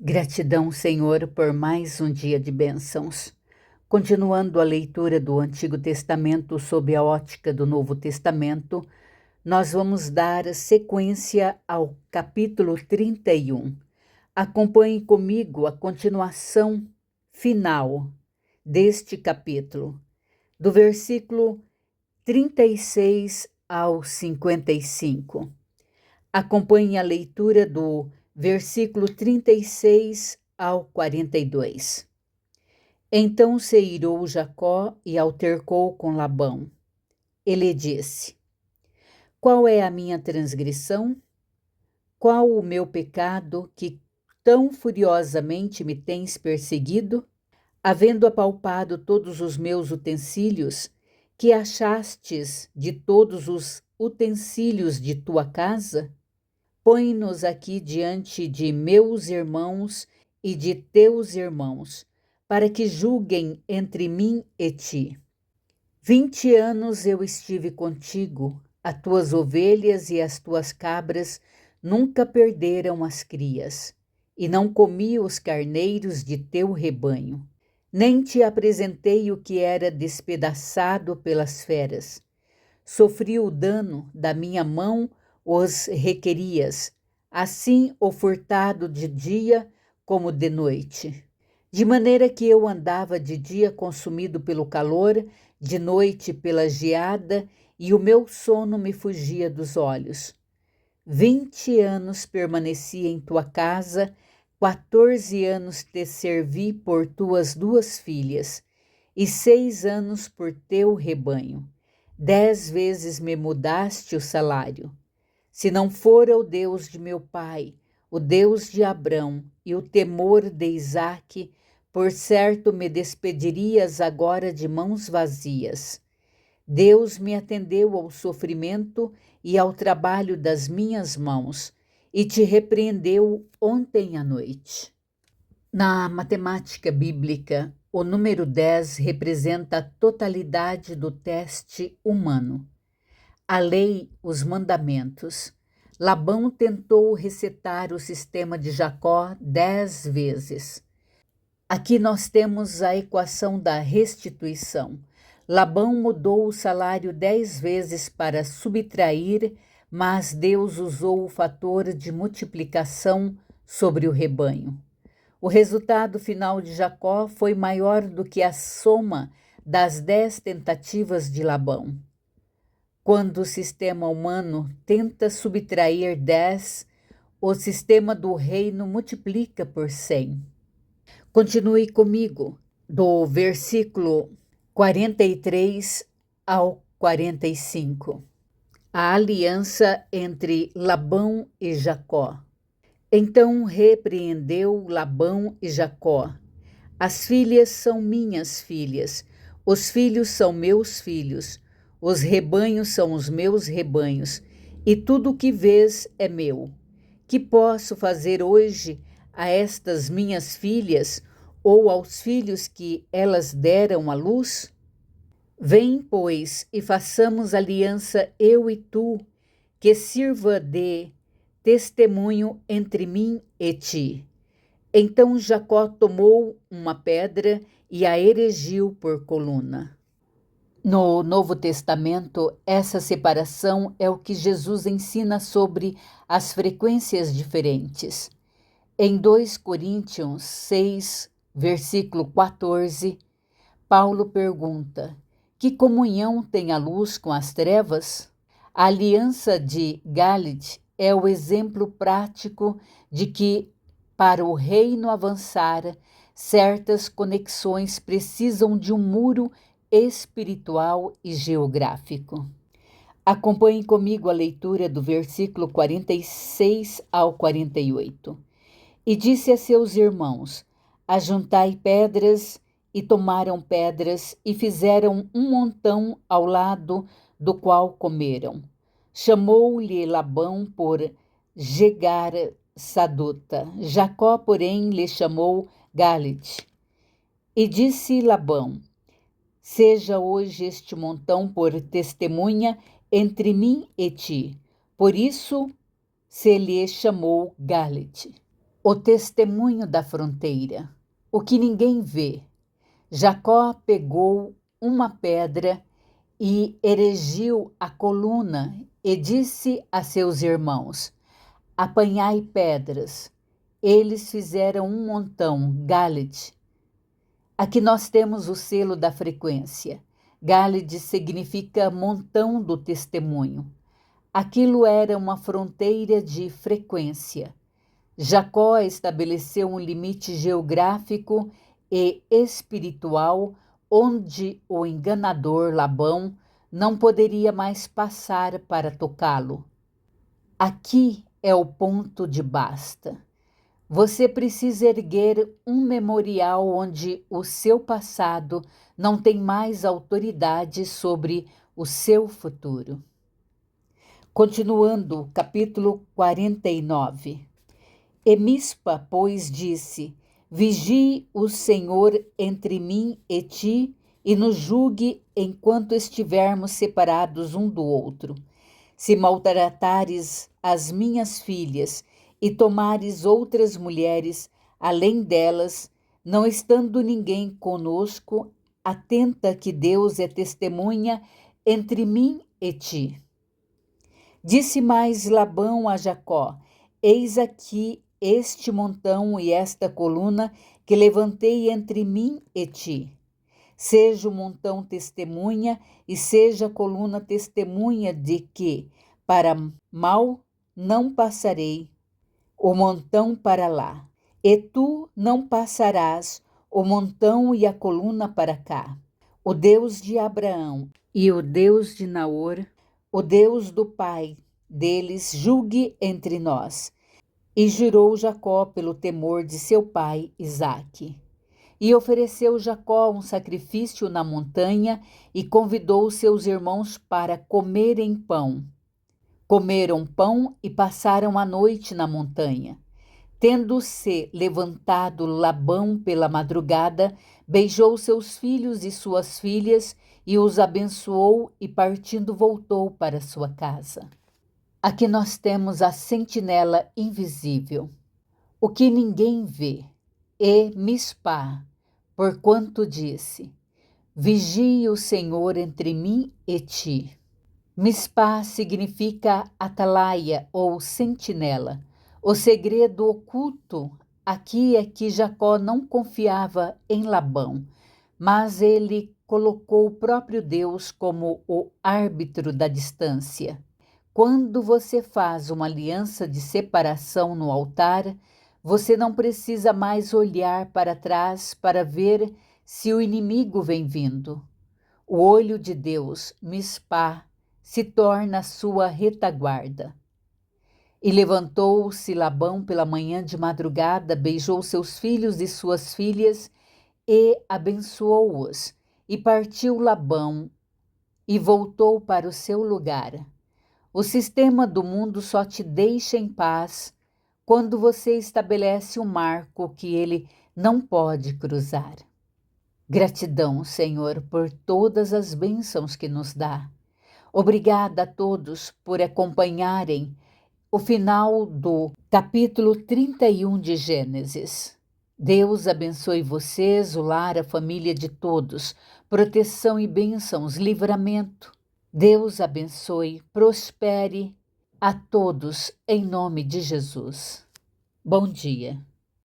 Gratidão, Senhor, por mais um dia de bênçãos. Continuando a leitura do Antigo Testamento sob a ótica do Novo Testamento, nós vamos dar sequência ao capítulo 31. Acompanhe comigo a continuação final deste capítulo, do versículo 36 ao 55. Acompanhe a leitura do versículo 36 ao 42. Então se irou Jacó e altercou com Labão. Ele disse: Qual é a minha transgressão? Qual o meu pecado que tão furiosamente me tens perseguido? Havendo apalpado todos os meus utensílios, que achastes de todos os utensílios de tua casa? Põe-nos aqui diante de meus irmãos e de teus irmãos, para que julguem entre mim e ti. 20 anos eu estive contigo, as tuas ovelhas e as tuas cabras nunca perderam as crias, e não comi os carneiros de teu rebanho. Nem te apresentei o que era despedaçado pelas feras. Sofri o dano, da minha mão os requerias, assim o furtado de dia como de noite. De maneira que eu andava de dia consumido pelo calor, de noite pela geada, e o meu sono me fugia dos olhos. 20 anos permaneci em tua casa, 14 anos te servi por tuas 2 filhas, e 6 anos por teu rebanho. 10 vezes me mudaste o salário. Se não fora o Deus de meu pai, o Deus de Abrão e o temor de Isaque, por certo me despedirias agora de mãos vazias. Deus me atendeu ao sofrimento e ao trabalho das minhas mãos, e te repreendeu ontem à noite. Na matemática bíblica, o número 10 representa a totalidade do teste humano. A lei, os mandamentos. Labão tentou resetar o sistema de Jacó 10 vezes. Aqui nós temos a equação da restituição. Labão mudou o salário 10 vezes para subtrair, mas Deus usou o fator de multiplicação sobre o rebanho. O resultado final de Jacó foi maior do que a soma das 10 tentativas de Labão. Quando o sistema humano tenta subtrair 10, o sistema do reino multiplica por 100. Continue comigo, do versículo 43 ao 45. A aliança entre Labão e Jacó. Então repreendeu Labão e Jacó: As filhas são minhas filhas, os filhos são meus filhos, os rebanhos são os meus rebanhos, e tudo o que vês é meu. Que posso fazer hoje a estas minhas filhas ou aos filhos que elas deram à luz? Vem, pois, e façamos aliança eu e tu, que sirva de testemunho entre mim e ti. Então Jacó tomou uma pedra e a erigiu por coluna. No Novo Testamento, essa separação é o que Jesus ensina sobre as frequências diferentes. Em 2 Coríntios 6, versículo 14, Paulo pergunta: Que comunhão tem a luz com as trevas? A aliança de Gálit é o exemplo prático de que, para o reino avançar, certas conexões precisam de um muro espiritual e geográfico. Acompanhe comigo a leitura do versículo 46 ao 48. E disse a seus irmãos: Ajuntai pedras, e tomaram pedras, e fizeram um montão ao lado do qual comeram. Chamou-lhe Labão por Jegar Saduta. Jacó, porém, lhe chamou Gálit. E disse Labão: Seja hoje este montão por testemunha entre mim e ti. Por isso se lhe chamou Gálit. O testemunho da fronteira, o que ninguém vê. Jacó pegou uma pedra e erigiu a coluna e disse a seus irmãos: apanhai pedras. Eles fizeram um montão, Galite. Aqui nós temos o selo da frequência. Galite significa montão do testemunho. Aquilo era uma fronteira de frequência. Jacó estabeleceu um limite geográfico e espiritual onde o enganador Labão não poderia mais passar para tocá-lo. Aqui é o ponto de basta. Você precisa erguer um memorial onde o seu passado não tem mais autoridade sobre o seu futuro. Continuando, capítulo 49. E Mispa, pois, disse: vigie o Senhor entre mim e ti, e nos julgue enquanto estivermos separados um do outro. Se maltratares as minhas filhas e tomares outras mulheres além delas, não estando ninguém conosco, atenta que Deus é testemunha entre mim e ti. Disse mais Labão a Jacó: eis aqui este montão e esta coluna que levantei entre mim e ti. Seja o montão testemunha e seja a coluna testemunha de que, para mal, não passarei o montão para lá, e tu não passarás o montão e a coluna para cá. O Deus de Abraão e o Deus de Naor, o Deus do pai deles, julgue entre nós. E jurou Jacó pelo temor de seu pai Isaque. E ofereceu Jacó um sacrifício na montanha e convidou seus irmãos para comerem pão. Comeram pão e passaram a noite na montanha. Tendo-se levantado Labão pela madrugada, beijou seus filhos e suas filhas e os abençoou e partindo voltou para sua casa. Aqui nós temos a sentinela invisível, o que ninguém vê, e Mispa, porquanto disse: vigie o Senhor entre mim e ti. Mispa significa atalaia ou sentinela. O segredo oculto aqui é que Jacó não confiava em Labão, mas ele colocou o próprio Deus como o árbitro da distância. Quando você faz uma aliança de separação no altar, você não precisa mais olhar para trás para ver se o inimigo vem vindo. O olho de Deus, Mispa, se torna sua retaguarda. E levantou-se Labão pela manhã de madrugada, beijou seus filhos e suas filhas e abençoou-os. E partiu Labão e voltou para o seu lugar. O sistema do mundo só te deixa em paz quando você estabelece um marco que ele não pode cruzar. Gratidão, Senhor, por todas as bênçãos que nos dá. Obrigada a todos por acompanharem o final do capítulo 31 de Gênesis. Deus abençoe vocês, o lar, a família de todos, proteção e bênçãos, livramento. Deus abençoe, prospere a todos em nome de Jesus. Bom dia.